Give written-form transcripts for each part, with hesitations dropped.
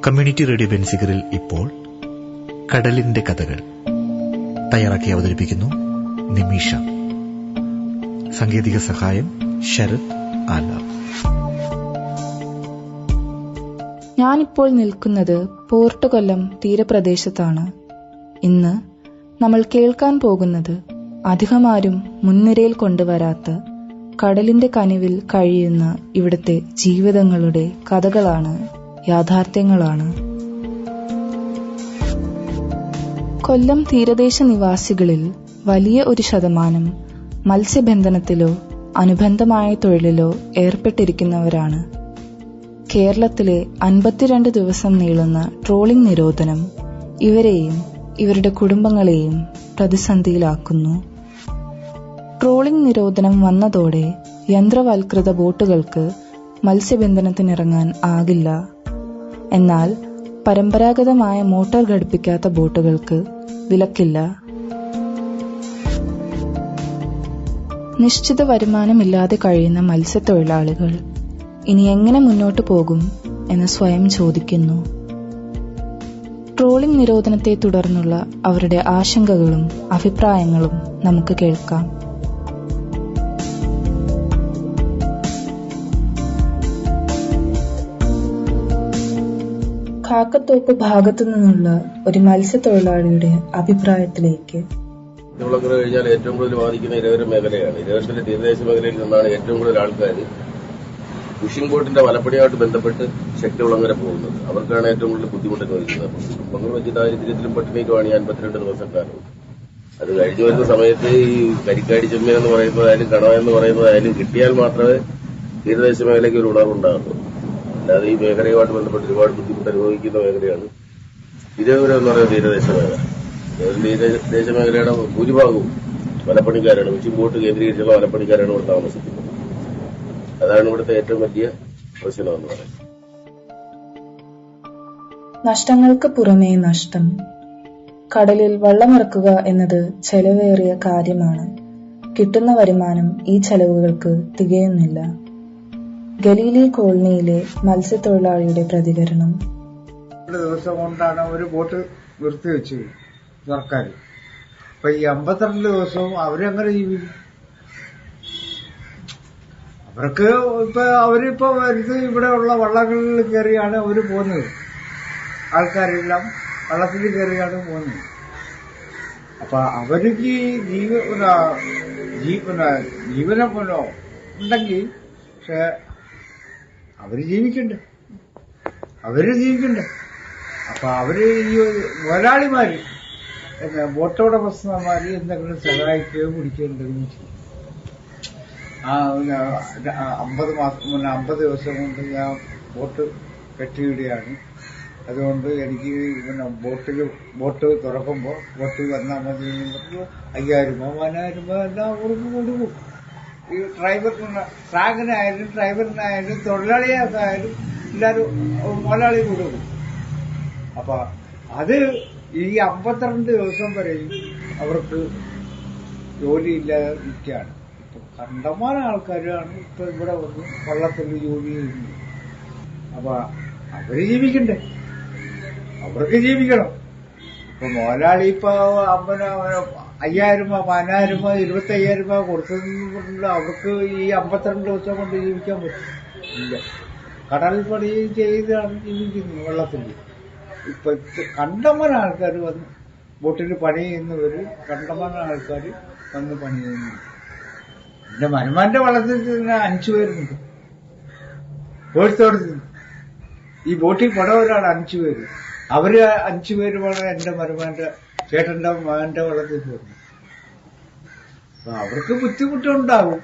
Community radio ബെൻസിഗറിൽ ഇപ്പോൾ കടലിന്റെ കഥകൾ തയ്യാറാക്കി അവതരിപ്പിക്കുന്നു നിമിഷ. സാങ്കേതിക സഹായം ശരത് ആലാപ്. ഞാനിപ്പോൾ നിൽക്കുന്നത് പോർട്ട് കൊല്ലം തീരപ്രദേശത്താണ്. ഇന്ന് നമ്മൾ കേൾക്കാൻ പോകുന്നത് അധികമാരും മുൻനിരയിൽ കൊണ്ടുവരാത്ത കടലിന്റെ കനിവിൽ കഴിയുന്ന ഇവിടുത്തെ ജീവിതങ്ങളുടെ കഥകളാണ്, യാഥാർത്ഥ്യങ്ങളാണ്. കൊല്ലം തീരദേശ നിവാസികളിൽ വലിയ ഒരു ശതമാനം മത്സ്യബന്ധനത്തിലോ അനുബന്ധമായ തൊഴിലിലോ ഏർപ്പെട്ടിരിക്കുന്നവരാണ്. കേരളത്തിലെ 52 ദിവസം നീളുന്ന ട്രോളിംഗ് നിരോധനം ഇവരെയും ഇവരുടെ കുടുംബങ്ങളെയും പ്രതിസന്ധിയിലാക്കുന്നു. ട്രോളിംഗ് നിരോധനം വന്നതോടെ യന്ത്രവൽകൃത ബോട്ടുകൾക്ക് മത്സ്യബന്ധനത്തിനിറങ്ങാൻ ആകില്ല. എന്നാൽ പരമ്പരാഗതമായ മോട്ടോർ ഘടിപ്പിക്കാത്ത ബോട്ടുകൾക്ക് വിലക്കില്ല. നിശ്ചിത വരുമാനമില്ലാതെ കഴിയുന്ന മത്സ്യത്തൊഴിലാളികൾ ഇനി എങ്ങനെ മുന്നോട്ടു പോകും എന്ന് സ്വയം ചോദിക്കുന്നു. ട്രോളിംഗ് നിരോധനത്തെ തുടർന്നുള്ള അവരുടെ ആശങ്കകളും അഭിപ്രായങ്ങളും നമുക്ക് കേൾക്കാം. കാക്കത്തോപ്പ് ഭാഗത്തു നിന്നുള്ള ഒരു മത്സ്യത്തൊഴിലാളിയുടെ അഭിപ്രായത്തിലേക്ക്. കുളങ്ങൾ കഴിഞ്ഞാൽ ഏറ്റവും കൂടുതൽ ബാധിക്കുന്ന ഇരവര മേഖലയാണ്. ഇരവരത്തിന്റെ തീരദേശ മേഖലയിൽ നിന്നാണ് ഏറ്റവും കൂടുതൽ ആൾക്കാർ ഫിഷിംഗ് ബോട്ടിന്റെ വലപ്പണിയായിട്ട് ബന്ധപ്പെട്ട് ശക്തികുളങ്ങര പോകുന്നത്. അവർക്കാണ് ഏറ്റവും കൂടുതൽ ബുദ്ധിമുട്ട് അനുഭവിക്കുന്നത്. കുടുംബങ്ങൾ വലിയ ദാരിദ്ര്യത്തിലും പട്ടിണിക്കുമാണ് ഈ 52 ദിവസക്കാലം. അത് കഴിഞ്ഞു വരുന്ന സമയത്ത് ഈ കരിക്കാടി ചെമ്മീൻ എന്ന് പറയുന്നതായാലും കണവ എന്ന് പറയുന്നതായാലും കിട്ടിയാൽ മാത്രമേ തീരദേശ മേഖലയ്ക്ക് ഒരു ഉണർവുണ്ടാകുള്ളൂ. അല്ലാതെ ഈ മേഖലയുമായിട്ട് ബന്ധപ്പെട്ട് ഒരുപാട് ബുദ്ധിമുട്ട് അനുഭവിക്കുന്ന മേഖലയാണ് ഇരവര എന്ന് പറയുന്ന തീരദേശ മേഖല. തീരദേശ മേഖലയുടെ ഭൂരിഭാഗവും വലപ്പണിക്കാരാണ്. ഫിഷിംഗ് ബോട്ട് കേന്ദ്രീകരിച്ചുള്ള വലപ്പണിക്കാരാണ് ഇവിടെ താമസിക്കുന്നത്. അതാണ് ഇവിടുത്തെ ഏറ്റവും വലിയ പ്രശ്നമെന്ന് പറയുന്നത്. നഷ്ടങ്ങൾക്ക് പുറമേ നഷ്ടം. കടലിൽ വള്ളമിറക്കുക എന്നത് ചെലവേറിയ കാര്യമാണ്. കിട്ടുന്ന വരുമാനം ഈ ചെലവുകൾക്ക് തികയുന്നില്ല. ഗലീലി കോളനിയിലെ മത്സ്യത്തൊഴിലാളിയുടെ പ്രതികരണം. ദിവസം കൊണ്ടാണ് ഒരു ബോട്ട് നിർത്തിവെച്ചത് സർക്കാർ. അപ്പൊ ഈ 52 ദിവസവും അവരെങ്ങനെ ജീവിക്കും? അവർക്ക് അവരിപ്പോ വരുന്നത് ഇവിടെയുള്ള വള്ളങ്ങളിൽ കയറിയാണ് അവര് പോകുന്നത്. ആൾക്കാരെല്ലാം വള്ളത്തിൽ കയറിയാണ് പോകുന്നത്. അപ്പൊ അവർക്ക് ജീവനം ഉണ്ടെങ്കിൽ പക്ഷെ അവര് ജീവിക്കണ്ടേ. അപ്പൊ അവര് ഈ മുതലാളിമാര് ബോട്ടോടമസ്ഥന്മാര് എന്തെങ്കിലും സഹായിക്കുകയോ പിടിക്കുകയോ എന്തെങ്കിലും ചെയ്യും. 50 ദിവസം കൊണ്ട് ഞാൻ ബോട്ട് കെട്ടിയിടുകയാണ്. അതുകൊണ്ട് എനിക്ക് ബോട്ട് തുറക്കുമ്പോൾ ബോട്ട് വന്നാൽ മതി 5000 രൂപ 1000 രൂപ എല്ലാം അവർക്ക് കൊടുക്കും. ഈ ട്രാക്കിനായാലും ഡ്രൈവറിനായാലും തൊഴിലാളിയായാലും എല്ലാവരും മുതലാളി കൊടുക്കും. അപ്പൊ അത് ഈ 52 ദിവസം വരെയും അവർക്ക് ജോലിയില്ലാതെ നിൽക്കുകയാണ്. ഇപ്പൊ കണ്ടമാനം ആൾക്കാരാണ് ഇപ്പൊ ഇവിടെ വന്ന് വള്ളത്തിൽ ജോലി ചെയ്യുന്നത്. അപ്പൊ അവര് ജീവിക്കണ്ടേ, അവർക്ക് ജീവിക്കണം. ഇപ്പൊ മുതലാളി ഇപ്പൊ 5000 രൂപ 10,000 രൂപ 25,000 രൂപ കൊടുത്തതുകൊണ്ട് അവർക്ക് ഈ 52 ദിവസം കൊണ്ട് ജീവിക്കാൻ പറ്റും? ഇല്ല. കടൽ പണി ചെയ്താണ് ജീവിക്കുന്നത് വള്ളത്തിൽ. ഇപ്പൊ കണ്ടമാനം ആൾക്കാർ വന്ന് ബോട്ടിൽ പണി ചെയ്യുന്നവര് കണ്ടമാനം ആൾക്കാർ വന്ന് പണി ചെയ്യുന്നു. എന്റെ മരുമാന്റെ വള്ളത്തിൽ തന്നെ 5 പേരുണ്ട്. കോഴിത്തോടത്ത് ഈ ബോട്ടിൽ പടവരാണ് 5 പേര്. അവര് 5 പേരുമാണ് എന്റെ മരുമാന്റെ ചേട്ടന്റെ മകന്റെ വള്ളത്തിൽ പോകുന്നത്. അപ്പൊ അവർക്ക് ബുദ്ധിമുട്ടുണ്ടാവും.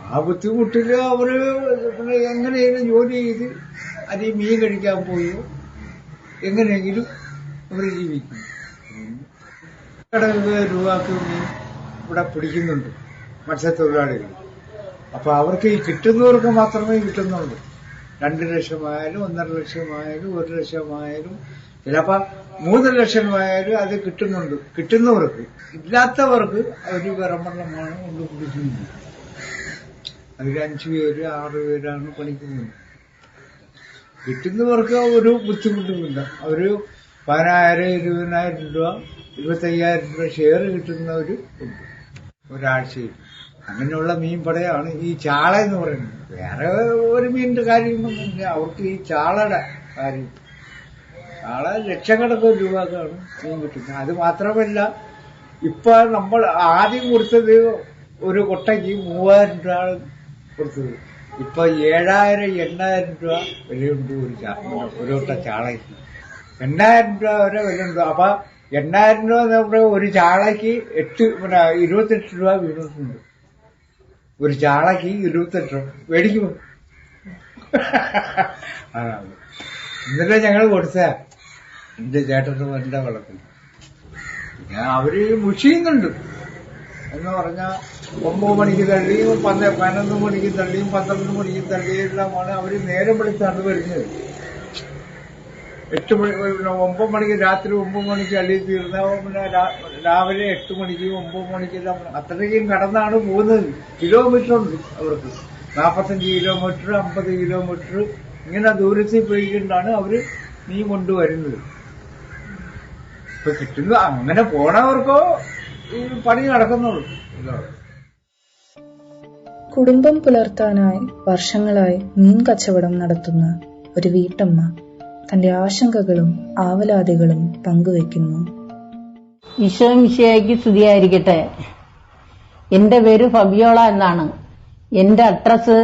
ആ ബുദ്ധിമുട്ടില് അവര് എങ്ങനെയെങ്കിലും ജോലി ചെയ്ത് അരി മീൻ കഴിക്കാൻ പോയോ എങ്ങനെയെങ്കിലും അവർ ജീവിക്കും. 2 രൂപക്ക് മീൻ ഇവിടെ പിടിക്കുന്നുണ്ട് മത്സ്യത്തൊഴിലാളികൾ. അപ്പൊ അവർക്ക് ഈ കിട്ടുന്നവർക്ക് മാത്രമേ കിട്ടുന്നുള്ളൂ. 2 ലക്ഷമായാലും 1.5 ലക്ഷമായാലും 1 ലക്ഷമായാലും ചിലപ്പോ 3 ലക്ഷമായാലും അത് കിട്ടുന്നുണ്ട്. കിട്ടുന്നവർക്ക്, ഇല്ലാത്തവർക്ക് അവര് വിറമ്പണ്ണമാണ് കൊണ്ട് കുടിക്കുന്നത്. അതിൽ 5 പേര് 6 പേരാണ് പണിക്ക് പോകുന്നത്. കിട്ടുന്നവർക്ക് ഒരു ബുദ്ധിമുട്ടുമില്ല. അവര് 10,000, 20,000 രൂപ, 25,000 രൂപ ഷെയർ കിട്ടുന്നവര് ഉണ്ട് ഒരാഴ്ചയിൽ. അങ്ങനെയുള്ള മീൻപടയാണ് ഈ ചാള എന്ന് പറയുന്നത്. വേറെ ഒരു മീനിന്റെ കാര്യമൊന്നുമില്ല. അവർക്ക് ഈ ചാളയുടെ കാര്യം. ചാള ലക്ഷക്കണക്കിന് രൂപക്കാണ് മീൻ കിട്ടുന്നത്. അത് മാത്രമല്ല, ഇപ്പൊ നമ്മൾ ആദ്യം കൊടുത്തത് ഒരു കൊട്ടയ്ക്ക് 3,000 രൂപ കൊടുത്തത്. ഇപ്പൊ 7,000, 8,000 രൂപ വിലയുണ്ട് ഒരു കൊട്ട ചാളയ്ക്ക്. 8,000 രൂപ വരെ വിലയുണ്ട്. അപ്പൊ 8,000 രൂപ നമ്മുടെ ഒരു ചാളയ്ക്ക് 28 രൂപ വീണിട്ടുണ്ട്. ഒരു ചാളയ്ക്ക് 28 രൂപ മേടിക്കുമോ? അതാണ് ഇന്നലെ ഞങ്ങൾ കൊടുത്ത എന്റെ ചേട്ടന്റെ എന്റെ വെള്ളത്തിൽ. പിന്നെ അവര് മുഷിയുന്നുണ്ട് എന്ന് പറഞ്ഞാൽ 9 മണിക്ക് തള്ളിയും 11 മണിക്ക് തള്ളിയും 12 മണിക്ക് തള്ളിയെല്ലാമാണ് അവര് നേരം വിളിച്ചാണ് വരുന്നത്. 9 മണിക്ക് രാത്രി 9 മണിക്ക് അള്ളി തീർന്ന പിന്നെ രാവിലെ 8 മണിക്ക് 9 മണിക്കെല്ലാം അത്രയ്ക്കും കടന്നാണ് പോകുന്നത്. കിലോമീറ്റർ ഉണ്ട് അവർക്ക്. 45 കിലോമീറ്റർ, 50 കിലോമീറ്റർ ഇങ്ങനെ ദൂരത്തിൽ പോയിക്കൊണ്ടാണ് അവര് മീൻ കൊണ്ടുവരുന്നത്. ഇപ്പൊ കിട്ടുന്നത് അങ്ങനെ പോണവർക്കോ ഈ പണി നടക്കുന്നുള്ളൂ. കുടുംബം പുലർത്താനായി വർഷങ്ങളായി മീൻ കച്ചവടം നടത്തുന്ന ഒരു വീട്ടമ്മ തന്റെ ആശങ്കകളും ആവലാതികളും പങ്കുവെക്കുന്നു. ഈശോ മിശിഹായ്ക്ക് സ്തുതിയായിരിക്കട്ടെ. എന്റെ പേര് ഫബിയോള എന്നാണ്. എന്റെ അഡ്രസ്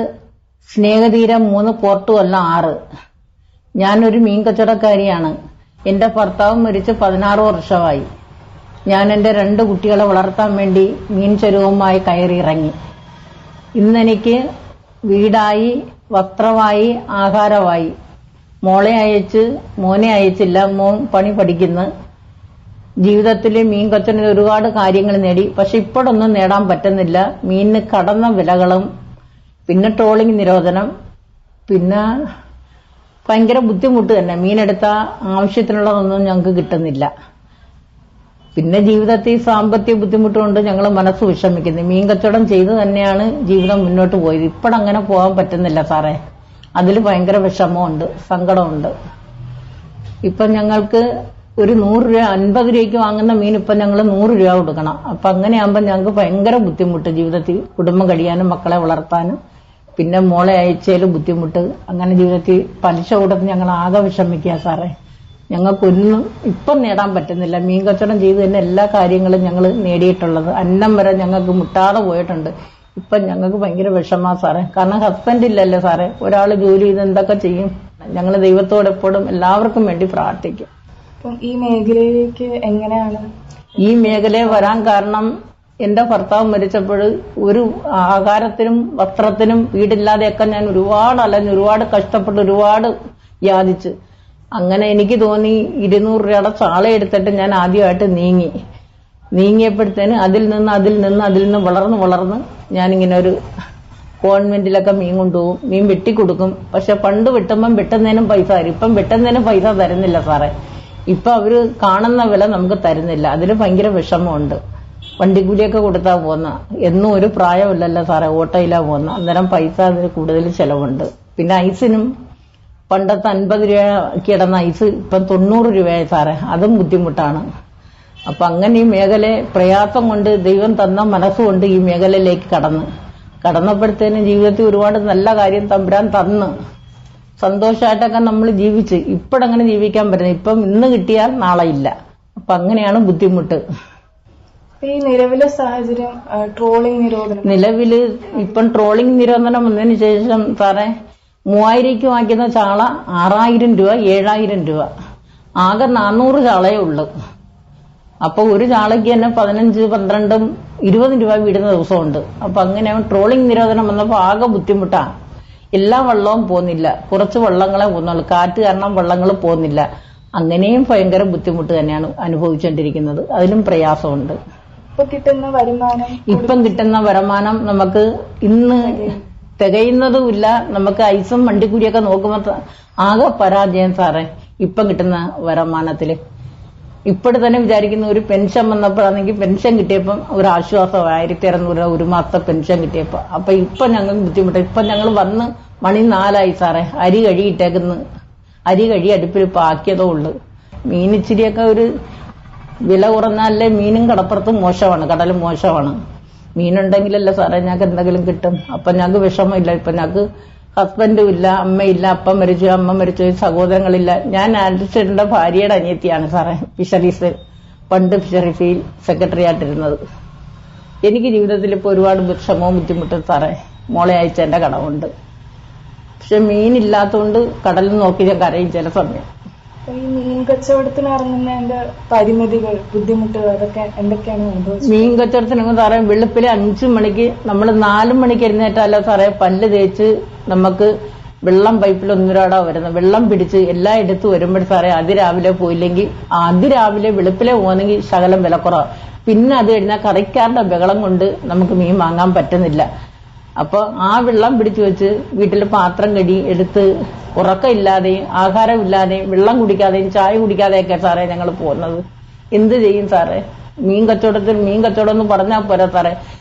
സ്നേഹതീരം 3 പോർട്ട് കൊല്ലം 6. ഞാനൊരു മീൻ കച്ചവടക്കാരിയാണ്. എന്റെ ഭർത്താവ് മരിച്ച് 16 വർഷമായി. ഞാൻ എന്റെ 2 കുട്ടികളെ വളർത്താൻ വേണ്ടി മീൻ ചെരുവുമായി കയറിയിറങ്ങി. ഇന്നെനിക്ക് വീടായി, വസ്ത്രമായി, ആഹാരമായി. മോളെ അയച്ച്, മോനെ അയച്ചില്ല. മോൻ പണി പഠിക്കുന്നു. ജീവിതത്തിൽ മീൻ കച്ചവടത്തിൽ ഒരുപാട് കാര്യങ്ങൾ നേടി. പക്ഷെ ഇപ്പോഴൊന്നും നേടാൻ പറ്റുന്നില്ല. മീനിന് കടന്ന വിലകളും പിന്നെ ട്രോളിംഗ് നിരോധനം, പിന്നെ ഭയങ്കര ബുദ്ധിമുട്ട് തന്നെ. മീനെടുത്ത ആവശ്യത്തിനുള്ളതൊന്നും ഞങ്ങൾക്ക് കിട്ടുന്നില്ല. പിന്നെ ജീവിതത്തിൽ സാമ്പത്തിക ബുദ്ധിമുട്ടുകൊണ്ട് ഞങ്ങൾ മനസ്സ് വിഷമിക്കുന്നു. മീൻ കച്ചവടം ചെയ്ത് തന്നെയാണ് ജീവിതം മുന്നോട്ട് പോയത്. ഇപ്പോഴങ്ങനെ പോകാൻ പറ്റുന്നില്ല സാറേ. അതിൽ ഭയങ്കര വിഷമമുണ്ട്, സങ്കടമുണ്ട്. ഇപ്പൊ ഞങ്ങൾക്ക് ഒരു 100 രൂപ, 50 രൂപയ്ക്ക് വാങ്ങുന്ന മീൻ ഇപ്പൊ ഞങ്ങൾ 100 രൂപ കൊടുക്കണം. അപ്പൊ അങ്ങനെയാകുമ്പോൾ ഞങ്ങൾക്ക് ഭയങ്കര ബുദ്ധിമുട്ട്. ജീവിതത്തിൽ കുടുംബം കഴിയാനും മക്കളെ വളർത്താനും പിന്നെ മോളെ അയച്ചതിലും ബുദ്ധിമുട്ട്. അങ്ങനെ ജീവിതത്തിൽ പലിശ കൊടുത്ത് ഞങ്ങൾ ആകെ വിഷമിക്കുക സാറേ. ഞങ്ങൾക്കൊന്നും ഇപ്പം നേടാൻ പറ്റുന്നില്ല. മീൻ കച്ചവടം ചെയ്ത് തന്നെ എല്ലാ കാര്യങ്ങളും ഞങ്ങൾ നേടിയിട്ടുള്ളത്. അന്നം വരെ ഞങ്ങൾക്ക് മുട്ടാതെ പോയിട്ടുണ്ട്. ഇപ്പം ഞങ്ങൾക്ക് ഭയങ്കര വിഷമാ സാറേ. കാരണം ഹസ്ബൻഡ് ഇല്ലല്ലേ സാറേ. ഒരാൾ ജോലി ചെയ്ത് എന്തൊക്കെ ചെയ്യും? ഞങ്ങൾ ദൈവത്തോട് എപ്പോഴും എല്ലാവർക്കും വേണ്ടി പ്രാർത്ഥിക്കും. അപ്പം ഈ മേഖലയിലേക്ക് എങ്ങനെയാണ്? ഈ മേഖലയിൽ വരാൻ കാരണം എന്റെ ഭർത്താവ് മരിച്ചപ്പോൾ ഒരു ആഹാരത്തിനും വസ്ത്രത്തിനും വീടില്ലാതെയൊക്കെ ഞാൻ ഒരുപാട് അലഞ്ഞ്, ഒരുപാട് കഷ്ടപ്പെട്ട്, ഒരുപാട് യാചിച്ച്. അങ്ങനെ എനിക്ക് തോന്നി 200 രൂപയുടെ ചാള എടുത്തിട്ട് ഞാൻ ആദ്യമായിട്ട് നീങ്ങിയപ്പോഴത്തേന് അതിൽ നിന്ന് വളർന്ന് ഞാനിങ്ങനെ ഒരു കോൺവെന്റിലൊക്കെ മീൻ കൊണ്ടുപോകും, മീൻ വെട്ടിക്കൊടുക്കും. പക്ഷെ പണ്ട് വെട്ടുമ്പം വെട്ടുന്നതിനും പൈസ തരും. ഇപ്പം വെട്ടുന്നതിനും പൈസ തരുന്നില്ല സാറേ. ഇപ്പൊ അവര് കാണുന്ന വില നമുക്ക് തരുന്നില്ല. അതിന് ഭയങ്കര വിഷമമുണ്ട്. വണ്ടിക്കൂലിയൊക്കെ കൊടുത്താ പോന്ന, എന്നും ഒരു പ്രായമില്ലല്ലോ സാറേ. ഓട്ടോയിലാ പോന്ന, അന്നേരം പൈസ അതിന് കൂടുതൽ ചെലവുണ്ട്. പിന്നെ ഐസിനും പണ്ടത്തെ 50 രൂപയ്ക്ക് ഇടുന്ന ഐസ് ഇപ്പം 90 രൂപയായി സാറേ. അതും ബുദ്ധിമുട്ടാണ്. അപ്പൊ അങ്ങനെ ഈ മേഖല പ്രയാസം കൊണ്ട് ദൈവം തന്ന മനസ്സുകൊണ്ട് ഈ മേഖലയിലേക്ക് കടന്നപ്പോഴത്തേനും ജീവിതത്തിൽ ഒരുപാട് നല്ല കാര്യം തമ്പുരാൻ തന്ന് സന്തോഷമായിട്ടൊക്കെ നമ്മൾ ജീവിച്ച്. ഇപ്പോഴങ്ങനെ ജീവിക്കാൻ പറ്റുന്നത്. ഇപ്പം ഇന്ന് കിട്ടിയാൽ നാളെ ഇല്ല. അപ്പൊ അങ്ങനെയാണ് ബുദ്ധിമുട്ട്. ഈ നിലവിലെ സാഹചര്യം ട്രോളിംഗ് നിരോധനം, നിലവില് ഇപ്പം ട്രോളിംഗ് നിരോധനം വന്നതിന് ശേഷം സാറേ 3000 രൂപയ്ക്ക് വാങ്ങിക്കുന്ന ചാള 6000 രൂപ, 7000 രൂപ. ആകെ 400 ചാളയേ ഉള്ളു. അപ്പൊ ഒരു ചാളയ്ക്ക് തന്നെ 15, 12, 20 രൂപ വിടുന്ന ദിവസമുണ്ട്. അപ്പൊ അങ്ങനെയാണ് ട്രോളിംഗ് നിരോധനം വന്നപ്പോൾ ആകെ ബുദ്ധിമുട്ടാണ്. എല്ലാ വള്ളവും പോകുന്നില്ല, കുറച്ച് വള്ളങ്ങളെ പോകുന്നുള്ളൂ. കാറ്റ് കാരണം വള്ളങ്ങൾ പോകുന്നില്ല. അങ്ങനെയും ഭയങ്കര ബുദ്ധിമുട്ട് തന്നെയാണ് അനുഭവിച്ചുകൊണ്ടിരിക്കുന്നത്. അതിലും പ്രയാസമുണ്ട്. ഇപ്പം കിട്ടുന്ന വരുമാനം നമുക്ക് ഇന്ന് തികയുന്നതുമില്ല. നമുക്ക് ഐസും വണ്ടിക്കൂലിയൊക്കെ നോക്കുമ്പോൾ ആകെ പരാജയം സാറേ. ഇപ്പം കിട്ടുന്ന വരുമാനത്തില് ഇപ്പോഴും തന്നെ വിചാരിക്കുന്ന ഒരു പെൻഷൻ വന്നപ്പോഴാണെങ്കിൽ പെൻഷൻ കിട്ടിയപ്പം ഒരു ആശ്വാസം 1600 രൂപ ഒരു മാസത്തെ പെൻഷൻ കിട്ടിയപ്പോ. അപ്പൊ ഇപ്പൊ ഞങ്ങൾക്ക് ബുദ്ധിമുട്ട്. ഇപ്പൊ ഞങ്ങൾ വന്ന് മണി 4 സാറേ. അരി കഴുകിയിട്ടേക്കുന്നു. അരി കഴുകി അടുപ്പിൽ ഇപ്പൊ ആക്കിയതേ ഉള്ളു. മീൻ ഇച്ചിരിയൊക്കെ ഒരു വില കുറഞ്ഞാലേ മീനും കടപ്പുറത്തും മോശമാണ്, കടലും മോശമാണ്. മീനുണ്ടെങ്കിലല്ലേ സാറേ ഞങ്ങൾക്ക് എന്തെങ്കിലും കിട്ടും. അപ്പൊ ഞങ്ങൾക്ക് വിഷമമില്ല. ഇപ്പൊ ഞങ്ങൾക്ക് ഹസ്ബൻഡും ഇല്ല, അമ്മയില്ല, അപ്പം മരിച്ചു, അമ്മ മരിച്ചു, സഹോദരങ്ങളില്ല. ഞാൻ ആൻഡ്രിസ്റ്റേറ്റിന്റെ ഭാര്യയുടെ അനിയത്തിയാണ് സാറേ. ഫിഷറീസ് പണ്ട് ഫിഷറീസിൽ സെക്രട്ടറി ആയിട്ടിരുന്നത്. എനിക്ക് ജീവിതത്തിൽ ഇപ്പൊ ഒരുപാട് വിഷമവും ബുദ്ധിമുട്ടും സാറേ. മോളെ അയച്ചതിന്റെ കടമുണ്ട്. പക്ഷെ മീനില്ലാത്തതുകൊണ്ട് കടലിൽ നോക്കി ഞാൻ കരയും ചില സമയം. ഈ മീൻ കച്ചവടത്തിന് ഇറങ്ങുന്നതിന്റെ പരിമിതികൾ, ബുദ്ധിമുട്ടുകൾ അതൊക്കെ എന്തൊക്കെയാണ് അനുഭവിച്ചത്? മീൻ കച്ചവടത്തിന് സാറേ വെളുപ്പിലെ 5 മണിക്ക് നമ്മൾ 4 മണിക്ക് എഴുന്നേറ്റല്ല സാറേ പല്ല് തേച്ച് നമുക്ക് വെള്ളം പൈപ്പിൽ ഒന്നുരാടാ വരുന്നത്. വെള്ളം പിടിച്ച് എല്ലാം എടുത്ത് വരുമ്പോൾ സാറേ അതിരാവിലെ പോയില്ലെങ്കിൽ അതിരാവിലെ വെളുപ്പിലെ പോകുന്നെങ്കിൽ ശകലം വിലക്കുറവാണ്. പിന്നെ അത് കഴിഞ്ഞാൽ കറിക്കാരുടെ ബഹളം കൊണ്ട് നമുക്ക് മീൻ വാങ്ങാൻ പറ്റുന്നില്ല. അപ്പൊ ആ വെള്ളം പിടിച്ചു വെച്ച് വീട്ടിൽ പാത്രം കടി എടുത്ത് ഉറക്കമില്ലാതെയും ആഹാരമില്ലാതെയും വെള്ളം കുടിക്കാതെയും ചായ കുടിക്കാതെയൊക്കെ സാറേ ഞങ്ങൾ പോകുന്നത്. എന്ത് ചെയ്യും സാറേ? മീൻ കച്ചവടം എന്ന് പറഞ്ഞാൽ പോരാ സാറേ,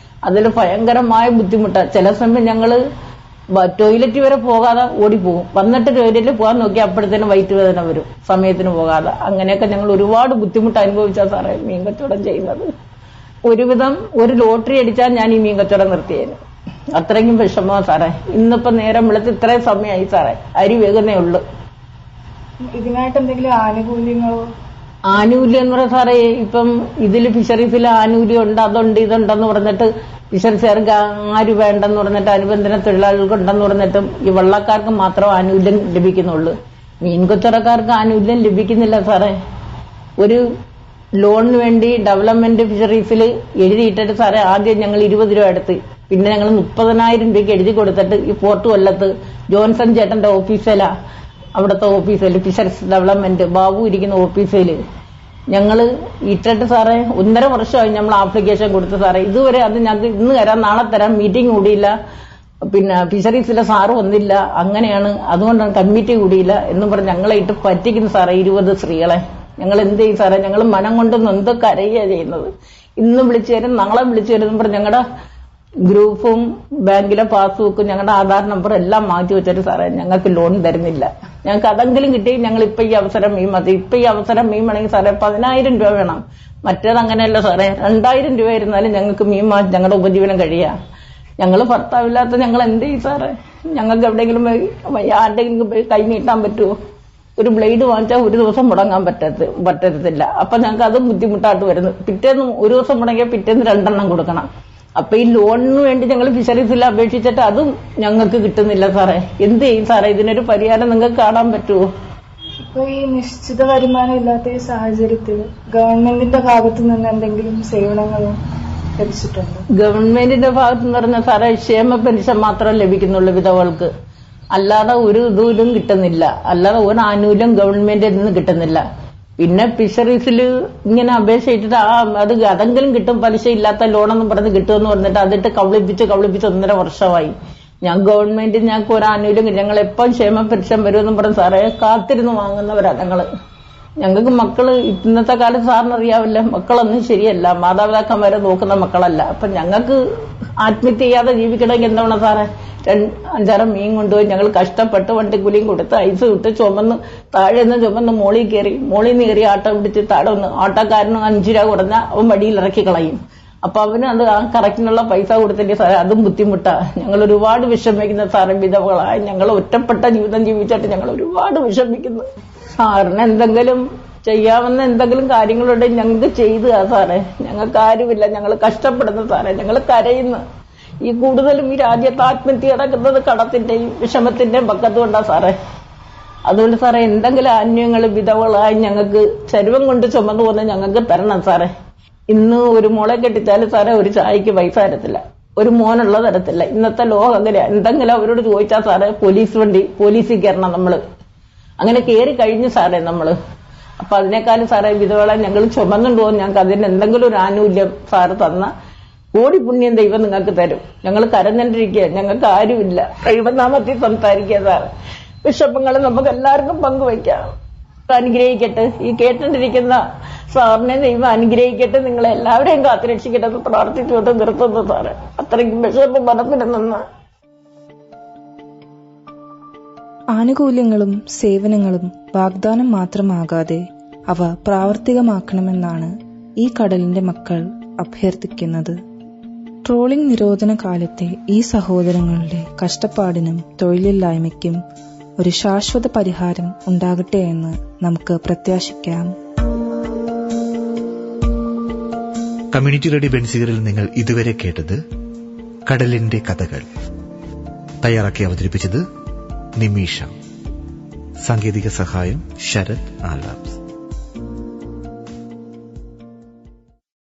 അതിൽ ഭയങ്കരമായ ബുദ്ധിമുട്ടാണ്. ചില സമയം ഞങ്ങള് ടോയ്ലറ്റ് വരെ പോകാതെ ഓടിപ്പോകും. വന്നിട്ട് ടോയ്ലറ്റിൽ പോകാൻ നോക്കി അപ്പോഴത്തേനും വയറ്റുവേദന വരും, സമയത്തിന് പോകാതെ. അങ്ങനെയൊക്കെ ഞങ്ങൾ ഒരുപാട് ബുദ്ധിമുട്ട് അനുഭവിച്ചാൽ സാറേ മീൻ കച്ചവടം ചെയ്യുന്നത്. ഒരുവിധം ഒരു ലോട്ടറി അടിച്ചാൽ ഞാൻ ഈ മീൻ കച്ചവടം നിർത്തിയേന്. അത്രയ്ക്കും വിഷമമാണ് സാറേ. ഇന്നിപ്പോ നേരം വിളിച്ച് ഇത്രയും സമയമായി സാറേ, അരി വേഗന്നേ ഉള്ളു. ഇതിനായിട്ട് എന്തെങ്കിലും ആനുകൂല്യങ്ങളോ? ആനുകൂല്യം എന്ന് പറയാം സാറേ, ഇപ്പം ഇതില് ഫിഷറീസിൽ ആനുകൂല്യം ഉണ്ട്, അതുണ്ട്, ഇതുണ്ടെന്ന് പറഞ്ഞിട്ട് ഫിഷറീസുകാർക്ക് ആര് വേണ്ടെന്ന് പറഞ്ഞിട്ട് അനുബന്ധന തൊഴിലാളികൾക്ക് ഉണ്ടെന്ന് പറഞ്ഞിട്ടും ഈ വള്ളക്കാർക്ക് മാത്രം ആനുകൂല്യം ലഭിക്കുന്നുള്ളൂ. മീൻ കച്ചവടക്കാർക്ക് ആനുകൂല്യം ലഭിക്കുന്നില്ല സാറേ. ഒരു ലോണിന് വേണ്ടി ഡെവലപ്മെന്റ് ഫിഷറീസിൽ എഴുതിയിട്ടിട്ട് സാറേ ആദ്യം ഞങ്ങൾ 20 രൂപ എടുത്ത്, പിന്നെ ഞങ്ങൾ 30,000 രൂപയ്ക്ക് എഴുതി കൊടുത്തിട്ട് ഈ പോർട്ട് കൊല്ലത്ത് ജോൺസൺ ചേട്ടന്റെ ഓഫീസിലാ, അവിടുത്തെ ഓഫീസിൽ ഫിഷറീസ് ഡെവലപ്മെന്റ് ബാബു ഇരിക്കുന്ന ഓഫീസിൽ ഞങ്ങൾ ഇട്ടിട്ട് സാറേ 1.5 വർഷമായി നമ്മൾ ആപ്ലിക്കേഷൻ കൊടുത്ത് സാറേ. ഇതുവരെ അത് ഞങ്ങൾക്ക് ഇന്ന് തരാം നാളെ തരാം മീറ്റിംഗ് കൂടിയില്ല, പിന്നെ ഫിഷറീസിലെ സാറ് വന്നില്ല, അങ്ങനെയാണ് അതുകൊണ്ടാണ് കമ്മിറ്റി കൂടിയില്ല എന്ന് പറഞ്ഞ് ഞങ്ങളെ ഇട്ട് പറ്റിക്കുന്നു സാറേ. 20 സ്ത്രീകളെ ഞങ്ങൾ എന്ത് ചെയ്യും സാറേ? ഞങ്ങൾ മനം കൊണ്ടൊന്നും എന്തൊക്കെ കരയുക ചെയ്യുന്നത്. ഇന്ന് വിളിച്ചു തരും, നാളെ വിളിച്ചു തരും പറഞ്ഞ് ഞങ്ങളുടെ ഗ്രൂപ്പും ബാങ്കിലെ പാസ്ബുക്കും ഞങ്ങളുടെ ആധാർ നമ്പർ എല്ലാം മാറ്റി വെച്ചിട്ട് സാറേ ഞങ്ങൾക്ക് ലോൺ തരുന്നില്ല. ഞങ്ങൾക്ക് അതെങ്കിലും കിട്ടി ഞങ്ങൾ ഇപ്പൊ ഈ അവസരം മീൻ മതി. ഇപ്പൊ ഈ അവസരം മീൻ വേണമെങ്കിൽ സാറേ 10,000 രൂപ വേണം. മറ്റേത് അങ്ങനെയല്ല സാറേ, 2,000 രൂപ ഇരുന്നാലും ഞങ്ങൾക്ക് മീൻ മാറ്റി ഞങ്ങളുടെ ഉപജീവനം കഴിയാ. ഞങ്ങൾ ഭർത്താവില്ലാത്ത ഞങ്ങൾ എന്ത് ചെയ്യും സാറേ? ഞങ്ങൾക്ക് എവിടെയെങ്കിലും ആരുടെയെങ്കിലും പോയി കൈ നീട്ടാൻ പറ്റുമോ? ഒരു ബ്ലേഡ് വാങ്ങിച്ചാൽ ഒരു ദിവസം മുടങ്ങാൻ പറ്റത്തില്ല. അപ്പൊ ഞങ്ങൾക്ക് അതും ബുദ്ധിമുട്ടായിട്ട് വരുന്നു. പിറ്റേന്ന് ഒരു ദിവസം മുടങ്ങിയാൽ പിറ്റേന്ന് 2 എണ്ണം കൊടുക്കണം. അപ്പൊ ഈ ലോണിന് വേണ്ടി ഞങ്ങൾ ഫിഷറീസിൽ അപേക്ഷിച്ചിട്ട് അതും ഞങ്ങൾക്ക് കിട്ടുന്നില്ല സാറേ. എന്ത് ചെയ്യും സാറേ? ഇതിനൊരു പരിഹാരം നിങ്ങൾക്ക് കാണാൻ പറ്റുമോ? ഇപ്പൊ ഈ നിശ്ചിത വരുമാനം ഇല്ലാത്ത ഈ സാഹചര്യത്തിൽ ഗവൺമെന്റിന്റെ ഭാഗത്തു നിന്ന് എന്തെങ്കിലും സേവനങ്ങളും ലഭിച്ചിട്ടുണ്ടോ? ഗവൺമെന്റിന്റെ ഭാഗത്ത് പറഞ്ഞ സാറേ ക്ഷേമ പെൻഷൻ മാത്രം ലഭിക്കുന്നുള്ളൂ വിധവകൾക്ക്. അല്ലാതെ ഒരു ഇതും കിട്ടുന്നില്ല. അല്ലാതെ ഒരു ആനുകൂല്യം ഗവൺമെന്റിൽ നിന്ന് കിട്ടുന്നില്ല. പിന്നെ ഫിഷറീസിൽ ഇങ്ങനെ അപേക്ഷ ഇട്ടിട്ട് അത് അതെങ്കിലും കിട്ടും, പലിശ ഇല്ലാത്ത ലോണെന്ന് പറഞ്ഞ് കിട്ടുമെന്ന് പറഞ്ഞിട്ട് അതിട്ട് കബളിപ്പിച്ച് 1.5 വർഷമായി. ഞങ്ങൾക്ക് ഒരു ആനുകൂല്യം ഞങ്ങൾ എപ്പം ക്ഷേമ പെൻഷൻ വരുമെന്നും പറഞ്ഞ് സാറേ കാത്തിരുന്ന് വാങ്ങുന്നവരാണ് ഞങ്ങള്. ഞങ്ങൾക്ക് മക്കള് ഇന്നത്തെ കാലത്ത് സാറിനറിയാവില്ല, മക്കളൊന്നും ശരിയല്ല, മാതാപിതാക്കന്മാരെ നോക്കുന്ന മക്കളല്ല. അപ്പൊ ഞങ്ങൾക്ക് ആത്മഹത്യ ചെയ്യാതെ ജീവിക്കണമെങ്കിൽ എന്താണ് സാറേ? 5-6 മീൻ കൊണ്ടുപോയി ഞങ്ങൾ കഷ്ടപ്പെട്ട് വണ്ടിക്കൂലിയും കൊടുത്ത് ഐസ് വിട്ട് താഴെ നിന്ന് ചുമന്ന് മോളിൽ നിന്ന് കയറി ആട്ടം പിടിച്ച് താഴെ ഒന്ന് ഓട്ടോക്കാരന് 5 രൂപ കുറഞ്ഞാൽ അവൻ വടിയിൽ ഇറക്കി കളയും. അപ്പൊ അവന് അത് ആ കറക്റ്റിനുള്ള പൈസ കൊടുത്തില്ലേ സാറേ? അതും ബുദ്ധിമുട്ടാ. ഞങ്ങൾ ഒരുപാട് വിഷമിക്കുന്ന സാറേ. വിധവകളായി ഞങ്ങൾ ഒറ്റപ്പെട്ട ജീവിതം ജീവിച്ചിട്ട് ഞങ്ങൾ ഒരുപാട് വിഷമിക്കുന്നു. സാറിന് എന്തെങ്കിലും ചെയ്യാവുന്ന എന്തെങ്കിലും കാര്യങ്ങളുണ്ടെങ്കിൽ ഞങ്ങൾക്ക് ചെയ്തു സാറേ. ഞങ്ങൾക്ക് ആരുമില്ല, ഞങ്ങൾ കഷ്ടപ്പെടുന്നു സാറേ, ഞങ്ങൾ കരയുന്നു. ഈ കൂടുതലും ഈ രാജ്യത്ത് ആത്മഹത്യ നടക്കുന്നത് കടത്തിന്റെയും വിഷമത്തിന്റെയും പക്കത്തുകൊണ്ടാ സാറേ. അതുകൊണ്ട് സാറേ എന്തെങ്കിലും ആന്യങ്ങൾ വിധവകളായി ഞങ്ങൾക്ക് ചരുവം കൊണ്ട് ചുമന്നു പോകുന്ന ഞങ്ങൾക്ക് തരണം സാറേ. ഇന്ന് ഒരു മോളെ കെട്ടിച്ചാലും സാറേ ഒരു ചായക്ക് പൈസ തരത്തില്ല, ഒരു മോനുള്ള തരത്തില്ല. ഇന്നത്തെ ലോകം അങ്ങനെ. എന്തെങ്കിലും അവരോട് ചോദിച്ചാൽ സാറേ പോലീസിൽ കയറണം നമ്മള്. അങ്ങനെ കയറി കഴിഞ്ഞു സാറേ നമ്മള്. അപ്പൊ അതിനേക്കാളും സാറേ വിധവകളെ ഞങ്ങൾ ചുമന്നുണ്ടോ? ഞങ്ങൾക്ക് അതിന് എന്തെങ്കിലും ഒരു ആനുകൂല്യം സാറ് തന്ന കോടി പുണ്യം ദൈവം നിങ്ങൾക്ക് തരും. ഞങ്ങൾ കരഞ്ഞിരിക്കുക, ഞങ്ങൾക്ക് ആരുമില്ല. ദൈവനാമത്തിൽ സംസാരിക്കുക സാറ്. വിഷമങ്ങൾ നമുക്ക് എല്ലാവർക്കും പങ്കുവയ്ക്കാം. അനുഗ്രഹിക്കട്ടെ. ഈ കേട്ടിട്ടിരിക്കുന്ന സാറിനെ ദൈവം അനുഗ്രഹിക്കട്ടെ, നിങ്ങളെ എല്ലാവരെയും കാത്തുരക്ഷിക്കട്ടെ എന്ന് പ്രാർത്ഥിച്ചുകൊണ്ട് നിർത്തുന്നു സാറ്. അത്രയ്ക്കും വിഷമം മനസ്സിൽ നിന്ന്. ആനുകൂല്യങ്ങളും സേവനങ്ങളും വാഗ്ദാനം മാത്രമാകാതെ അവ പ്രാവർത്തികമാക്കണമെന്നാണ് ഈ കടലിന്റെ മക്കൾ അഭ്യർത്ഥിക്കുന്നത്. ട്രോളിംഗ് നിരോധന കാലത്തെ ഈ സഹോദരങ്ങളുടെ കഷ്ടപ്പാടിനും തൊഴിലില്ലായ്മയ്ക്കും ഒരു ശാശ്വത പരിഹാരം ഉണ്ടാകട്ടെ എന്ന് നമുക്ക് പ്രത്യാശിക്കാം. കമ്മ്യൂണിറ്റി റേഡിയോ ബെൻസിഗറിൽ നിങ്ങൾ ഇതുവരെ കേട്ടത് കടലിന്റെ കഥകൾ. തയ്യാറാക്കി അവതരിപ്പിച്ചത് നിമീഷ. സാങ്കേതിക സഹായം ശരത് ആലാപ്സ്.